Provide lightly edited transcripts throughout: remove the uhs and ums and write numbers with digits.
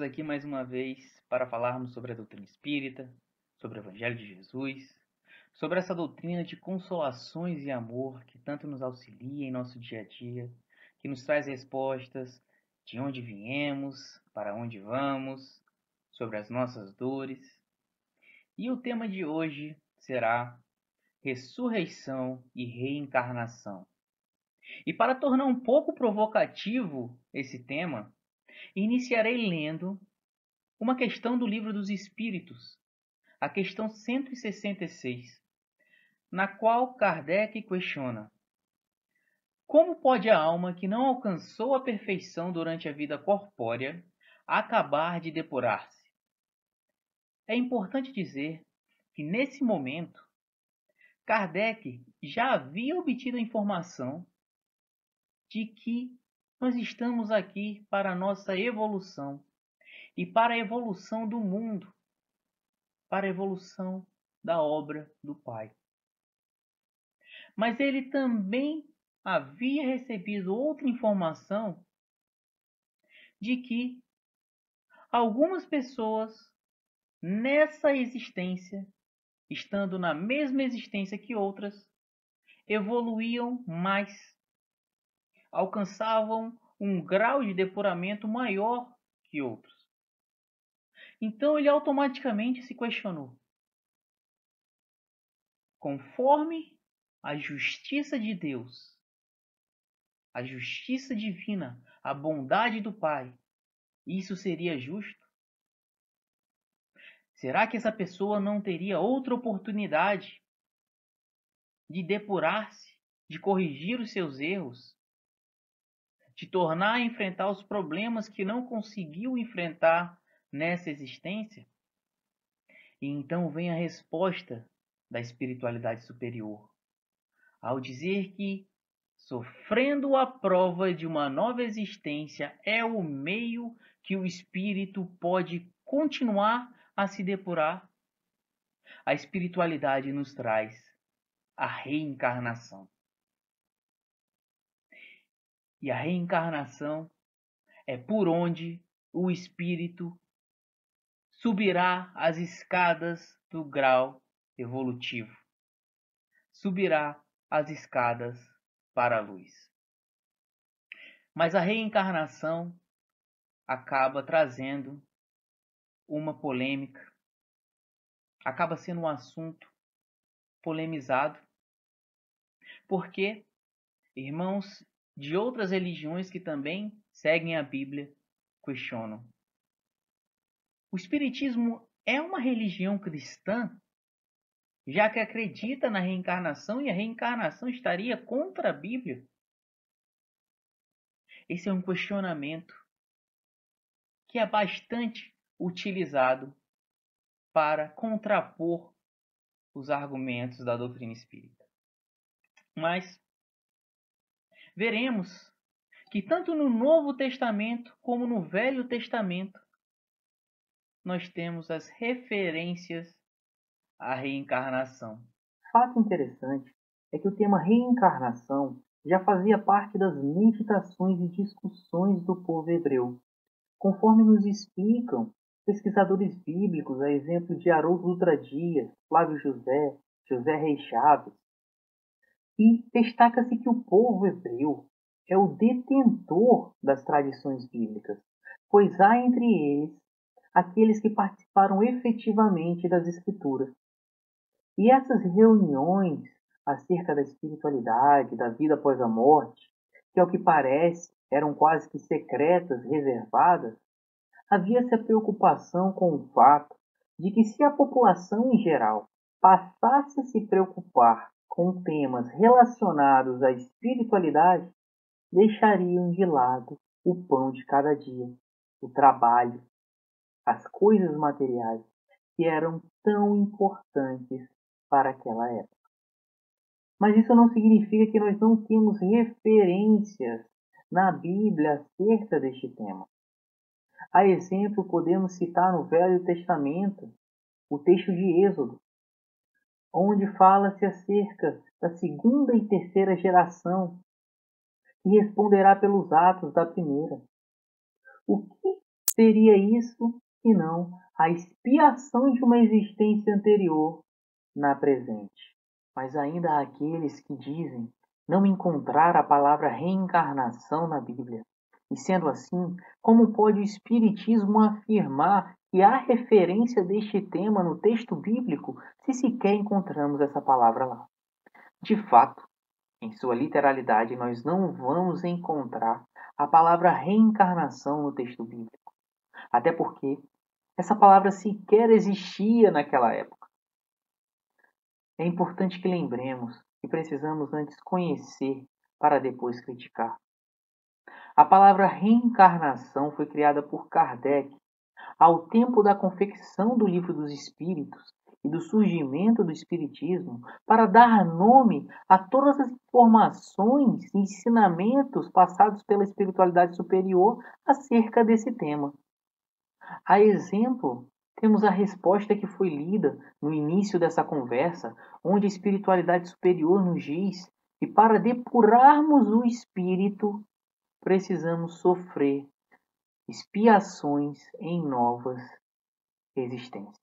Estamos aqui mais uma vez para falarmos sobre a doutrina espírita, sobre o Evangelho de Jesus, sobre essa doutrina de consolações e amor que tanto nos auxilia em nosso dia a dia, que nos traz respostas de onde viemos, para onde vamos, sobre as nossas dores. E o tema de hoje será ressurreição e reencarnação. E para tornar um pouco provocativo esse tema, iniciarei lendo uma questão do Livro dos Espíritos, a questão 166, na qual Kardec questiona: como pode a alma que não alcançou a perfeição durante a vida corpórea acabar de depurar-se? É importante dizer que, nesse momento, Kardec já havia obtido a informação de que nós estamos aqui para a nossa evolução e para a evolução do mundo, para a evolução da obra do Pai. Mas ele também havia recebido outra informação de que algumas pessoas nessa existência, estando na mesma existência que outras, evoluíam mais, alcançavam um grau de depuramento maior que outros. Então ele automaticamente se questionou: conforme a justiça de Deus, a justiça divina, a bondade do Pai, isso seria justo? Será que essa pessoa não teria outra oportunidade de depurar-se, de corrigir os seus erros, de tornar a enfrentar os problemas que não conseguiu enfrentar nessa existência? E então vem a resposta da espiritualidade superior, ao dizer que, sofrendo a prova de uma nova existência, é o meio que o espírito pode continuar a se depurar. A espiritualidade nos traz a reencarnação. E a reencarnação é por onde o espírito subirá as escadas do grau evolutivo. Subirá as escadas para a luz. Mas a reencarnação acaba trazendo uma polêmica, acaba sendo um assunto polemizado, porque irmãos de outras religiões que também seguem a Bíblia questionam: o Espiritismo é uma religião cristã, já que acredita na reencarnação, e a reencarnação estaria contra a Bíblia? Esse é um questionamento que é bastante utilizado para contrapor os argumentos da doutrina espírita. Mas veremos que tanto no Novo Testamento como no Velho Testamento nós temos as referências à reencarnação. Fato interessante é que o tema reencarnação já fazia parte das meditações e discussões do povo hebreu, conforme nos explicam pesquisadores bíblicos, a exemplo de Haroldo Dutra Dias, Flávio José, José Reis Chaves. E destaca-se que o povo hebreu é o detentor das tradições bíblicas, pois há entre eles aqueles que participaram efetivamente das escrituras. E essas reuniões acerca da espiritualidade, da vida após a morte, que ao que parece eram quase que secretas, reservadas, havia-se a preocupação com o fato de que, se a população em geral passasse a se preocupar com temas relacionados à espiritualidade, deixariam de lado o pão de cada dia, o trabalho, as coisas materiais que eram tão importantes para aquela época. Mas isso não significa que nós não temos referências na Bíblia acerca deste tema. A exemplo, podemos citar no Velho Testamento o texto de Êxodo, onde fala-se acerca da segunda e terceira geração, que responderá pelos atos da primeira. O que seria isso e não a expiação de uma existência anterior na presente. Mas ainda há aqueles que dizem não encontrar a palavra reencarnação na Bíblia. E sendo assim, como pode o Espiritismo afirmar que há referência deste tema no texto bíblico se sequer encontramos essa palavra lá? De fato, em sua literalidade, nós não vamos encontrar a palavra reencarnação no texto bíblico. Até porque essa palavra sequer existia naquela época. É importante que lembremos que precisamos antes conhecer para depois criticar. A palavra reencarnação foi criada por Kardec ao tempo da confecção do Livro dos Espíritos e do surgimento do Espiritismo para dar nome a todas as informações e ensinamentos passados pela espiritualidade superior acerca desse tema. A exemplo, temos a resposta que foi lida no início dessa conversa, onde a espiritualidade superior nos diz que para depurarmos o espírito, precisamos sofrer expiações em novas existências.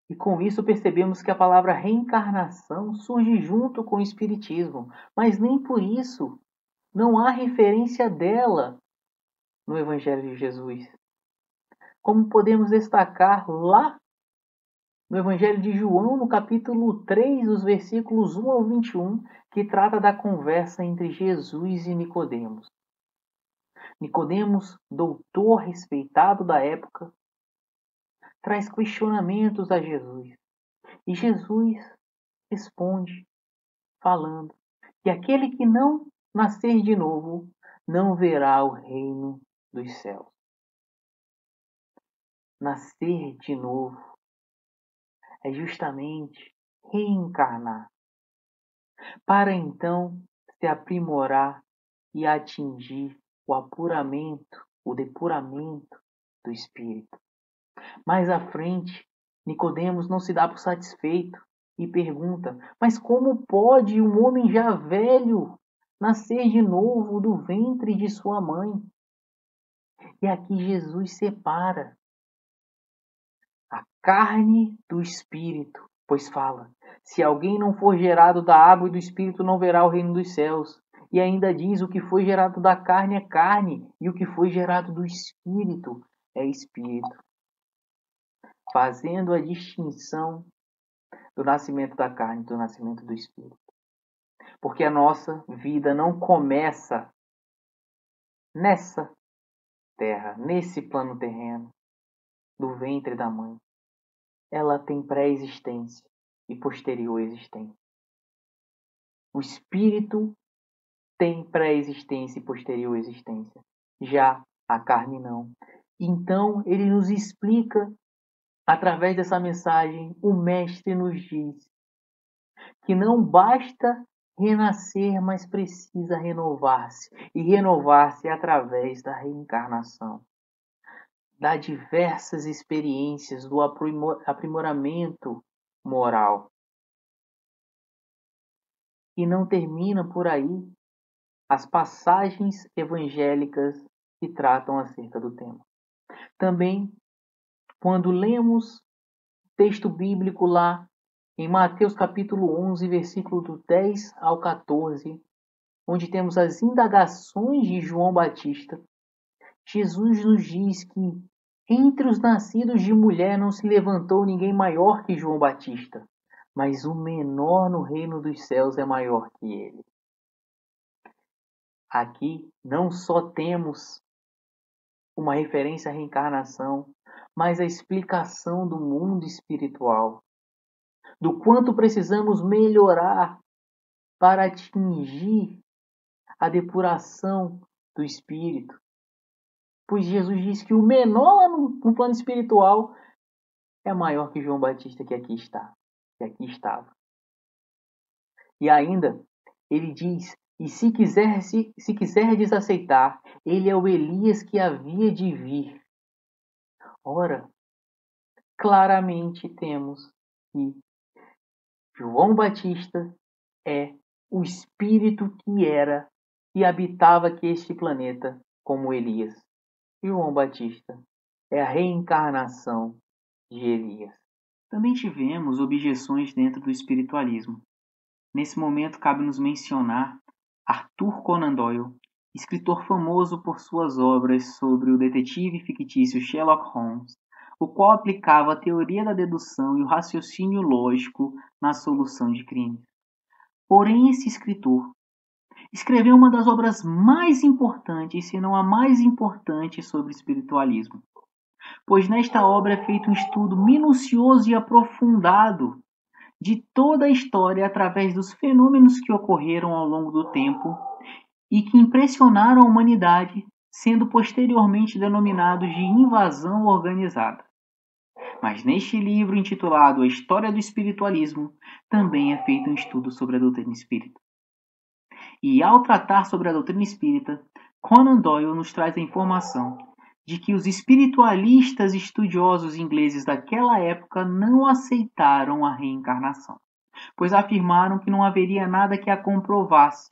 E com isso percebemos que a palavra reencarnação surge junto com o espiritismo, mas nem por isso não há referência dela no Evangelho de Jesus. Como podemos destacar lá no Evangelho de João, no capítulo 3, os versículos 1 ao 21, que trata da conversa entre Jesus e Nicodemos. Nicodemos, doutor respeitado da época, traz questionamentos a Jesus. E Jesus responde, falando que aquele que não nascer de novo não verá o reino dos céus. Nascer de novo é justamente reencarnar, para então se aprimorar e atingir o apuramento, o depuramento do espírito. Mais à frente, Nicodemos não se dá por satisfeito e pergunta: mas como pode um homem já velho nascer de novo do ventre de sua mãe? E aqui Jesus separa a carne do espírito, pois fala: se alguém não for gerado da água e do espírito, não verá o reino dos céus. E ainda diz: o que foi gerado da carne é carne, e o que foi gerado do espírito é espírito. Fazendo a distinção do nascimento da carne e do nascimento do espírito. Porque a nossa vida não começa nessa terra, nesse plano terreno, do ventre da mãe. Ela tem pré-existência e posterior existência. O espírito tem pré-existência e posterior existência. Já a carne não. Então, ele nos explica, através dessa mensagem, o Mestre nos diz que não basta renascer, mas precisa renovar-se. E renovar-se através da reencarnação. Dá diversas experiências do aprimoramento moral. E não termina por aí as passagens evangélicas que tratam acerca do tema. Também, quando lemos texto bíblico lá em Mateus capítulo 11, versículo do 10 ao 14, onde temos as indagações de João Batista, Jesus nos diz que entre os nascidos de mulher não se levantou ninguém maior que João Batista, mas o menor no reino dos céus é maior que ele. Aqui não só temos uma referência à reencarnação, mas a explicação do mundo espiritual, do quanto precisamos melhorar para atingir a depuração do espírito. Pois Jesus disse que o menor lá no plano espiritual é maior que João Batista que aqui está, que aqui estava. E ainda, ele diz: e se quiserdes aceitar, ele é o Elias que havia de vir. Ora, claramente temos que João Batista é o espírito que era e habitava aqui este planeta como Elias. João Batista é a reencarnação de Elias. Também tivemos objeções dentro do espiritualismo. Nesse momento, cabe-nos mencionar Arthur Conan Doyle, escritor famoso por suas obras sobre o detetive fictício Sherlock Holmes, o qual aplicava a teoria da dedução e o raciocínio lógico na solução de crimes. Porém, esse escritor escreveu uma das obras mais importantes, se não a mais importante, sobre espiritualismo, pois nesta obra é feito um estudo minucioso e aprofundado de toda a história através dos fenômenos que ocorreram ao longo do tempo e que impressionaram a humanidade, sendo posteriormente denominados de invasão organizada. Mas neste livro intitulado A História do Espiritualismo, também é feito um estudo sobre a doutrina espírita. E ao tratar sobre a doutrina espírita, Conan Doyle nos traz a informação de que os espiritualistas estudiosos ingleses daquela época não aceitaram a reencarnação, pois afirmaram que não haveria nada que a comprovasse,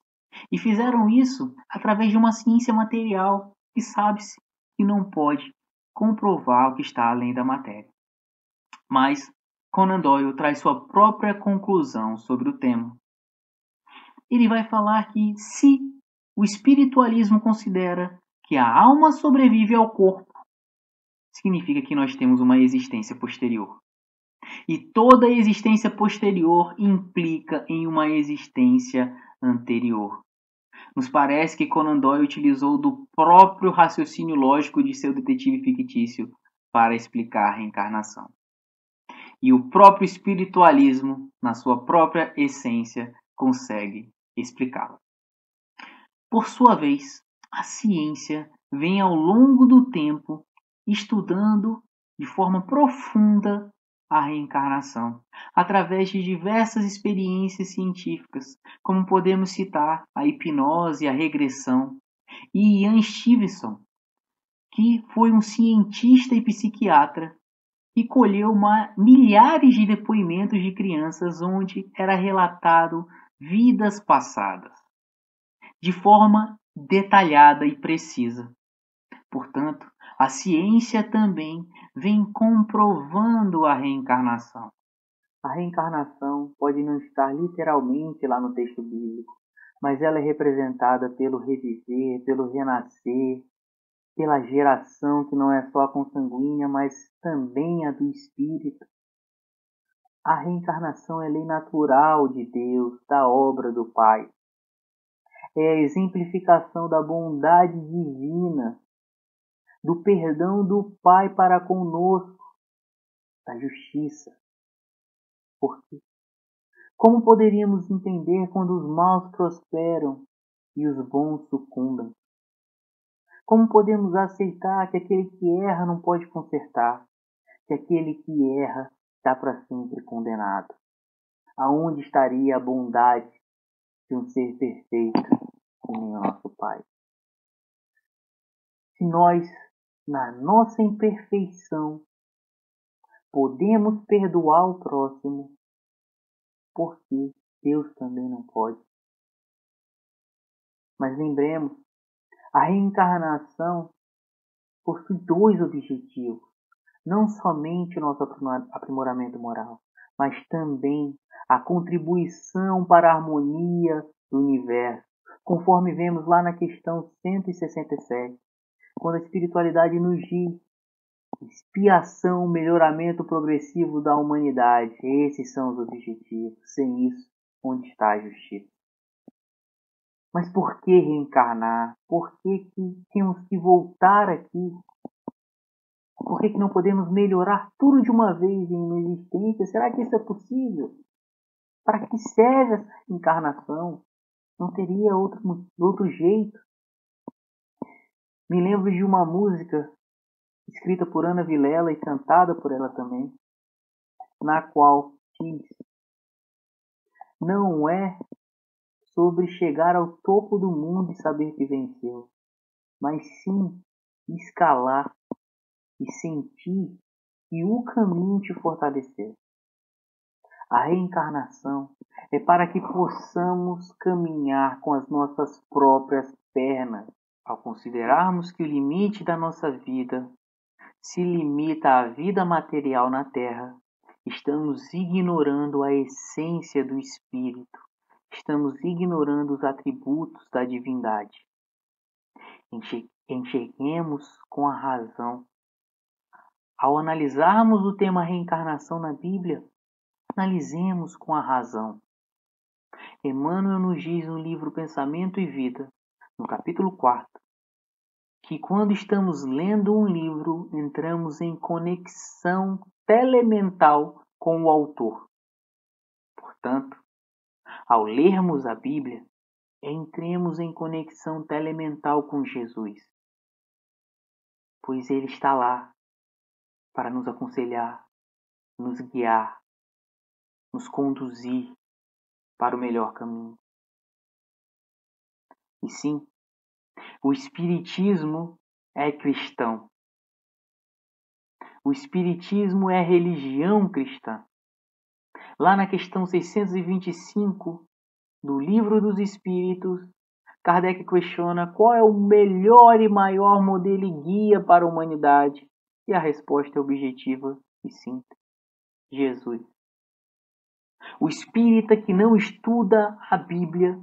e fizeram isso através de uma ciência material que sabe-se que não pode comprovar o que está além da matéria. Mas Conan Doyle traz sua própria conclusão sobre o tema. Ele vai falar que se o espiritualismo considera que a alma sobrevive ao corpo, significa que nós temos uma existência posterior. E toda existência posterior implica em uma existência anterior. Nos parece que Conan Doyle utilizou do próprio raciocínio lógico de seu detetive fictício para explicar a reencarnação. E o próprio espiritualismo, na sua própria essência, consegue explicá-lo. Por sua vez, a ciência vem ao longo do tempo estudando de forma profunda a reencarnação, através de diversas experiências científicas, como podemos citar a hipnose, a regressão, e Ian Stevenson, que foi um cientista e psiquiatra e colheu milhares de depoimentos de crianças onde era relatado vidas passadas, de forma detalhada e precisa. Portanto, a ciência também vem comprovando a reencarnação. A reencarnação pode não estar literalmente lá no texto bíblico, mas ela é representada pelo reviver, pelo renascer, pela geração que não é só a consanguínea, mas também a do espírito. A reencarnação é lei natural de Deus, da obra do Pai. É a exemplificação da bondade divina, do perdão do Pai para conosco, da justiça. Porque como poderíamos entender quando os maus prosperam e os bons sucumbem? Como podemos aceitar que aquele que erra não pode consertar, que aquele que erra está para sempre condenado? Aonde estaria a bondade de um ser perfeito que nem o nosso Pai? Se nós, na nossa imperfeição, podemos perdoar o próximo, por que Deus também não pode? Mas lembremos, a reencarnação possui dois objetivos. Não somente o nosso aprimoramento moral, mas também a contribuição para a harmonia do universo, conforme vemos lá na questão 167, quando a espiritualidade nos diz expiação, melhoramento progressivo da humanidade. Esses são os objetivos. Sem isso, onde está a justiça? Mas por que reencarnar? Por que temos que voltar aqui? Por que não podemos melhorar tudo de uma vez em uma existência? Será que isso é possível? Para que serve essa encarnação? Não teria outro jeito? Me lembro de uma música escrita por Ana Vilela e cantada por ela também, na qual diz: não é sobre chegar ao topo do mundo e saber que venceu, mas sim escalar e sentir que o caminho te fortaleceu. A reencarnação é para que possamos caminhar com as nossas próprias pernas, Ao considerarmos que o limite da nossa vida se limita à vida material na Terra, estamos ignorando a essência do Espírito, estamos ignorando os atributos da divindade. Enxerguemos com a razão. Ao analisarmos o tema reencarnação na Bíblia, analisemos com a razão. Emmanuel nos diz no livro Pensamento e Vida, no capítulo 4, que quando estamos lendo um livro, entramos em conexão telemental com o autor. Portanto, ao lermos a Bíblia, entremos em conexão telemental com Jesus, pois Ele está lá para nos aconselhar, nos guiar, nos conduzir para o melhor caminho. E sim, o Espiritismo é cristão. O Espiritismo é religião cristã. Lá na questão 625 do Livro dos Espíritos, Kardec questiona qual é o melhor e maior modelo e guia para a humanidade. E a resposta é objetiva e simples: Jesus. O espírita que não estuda a Bíblia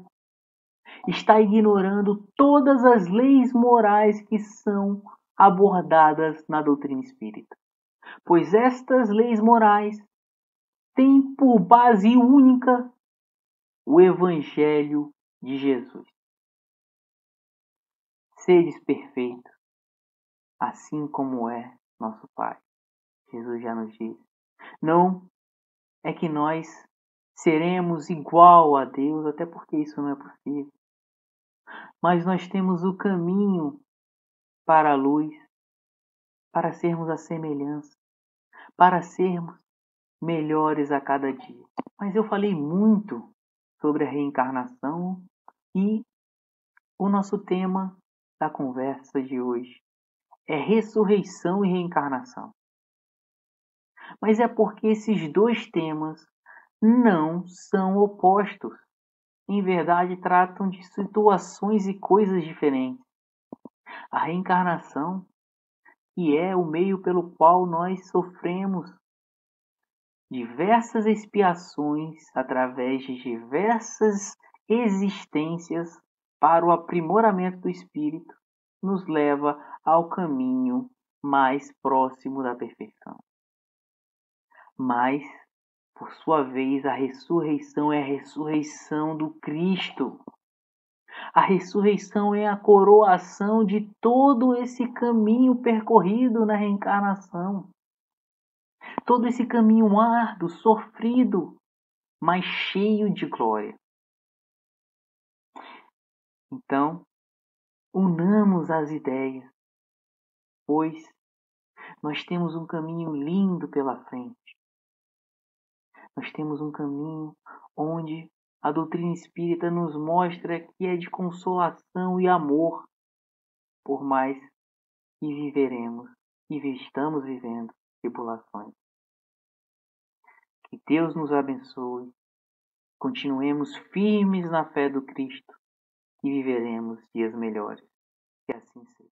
está ignorando todas as leis morais que são abordadas na doutrina espírita, pois estas leis morais têm por base única o Evangelho de Jesus. Sedes perfeitos, assim como é nosso Pai. Jesus já nos diz. Não é que nós seremos igual a Deus, até porque isso não é possível. Mas nós temos o caminho para a luz, para sermos a semelhança, para sermos melhores a cada dia. Mas eu falei muito sobre a reencarnação e o nosso tema da conversa de hoje é ressurreição e reencarnação. Mas é porque esses dois temas não são opostos. Em verdade, tratam de situações e coisas diferentes. A reencarnação, que é o meio pelo qual nós sofremos diversas expiações através de diversas existências para o aprimoramento do espírito, nos leva ao caminho mais próximo da perfeição. Mas, por sua vez, a ressurreição é a ressurreição do Cristo. A ressurreição é a coroação de todo esse caminho percorrido na reencarnação. Todo esse caminho árduo, sofrido, mas cheio de glória. Então, unamos as ideias, pois nós temos um caminho lindo pela frente. Nós temos um caminho onde a doutrina espírita nos mostra que é de consolação e amor, por mais que viveremos e estamos vivendo tribulações. Que Deus nos abençoe. Continuemos firmes na fé do Cristo e viveremos dias melhores. Que assim seja.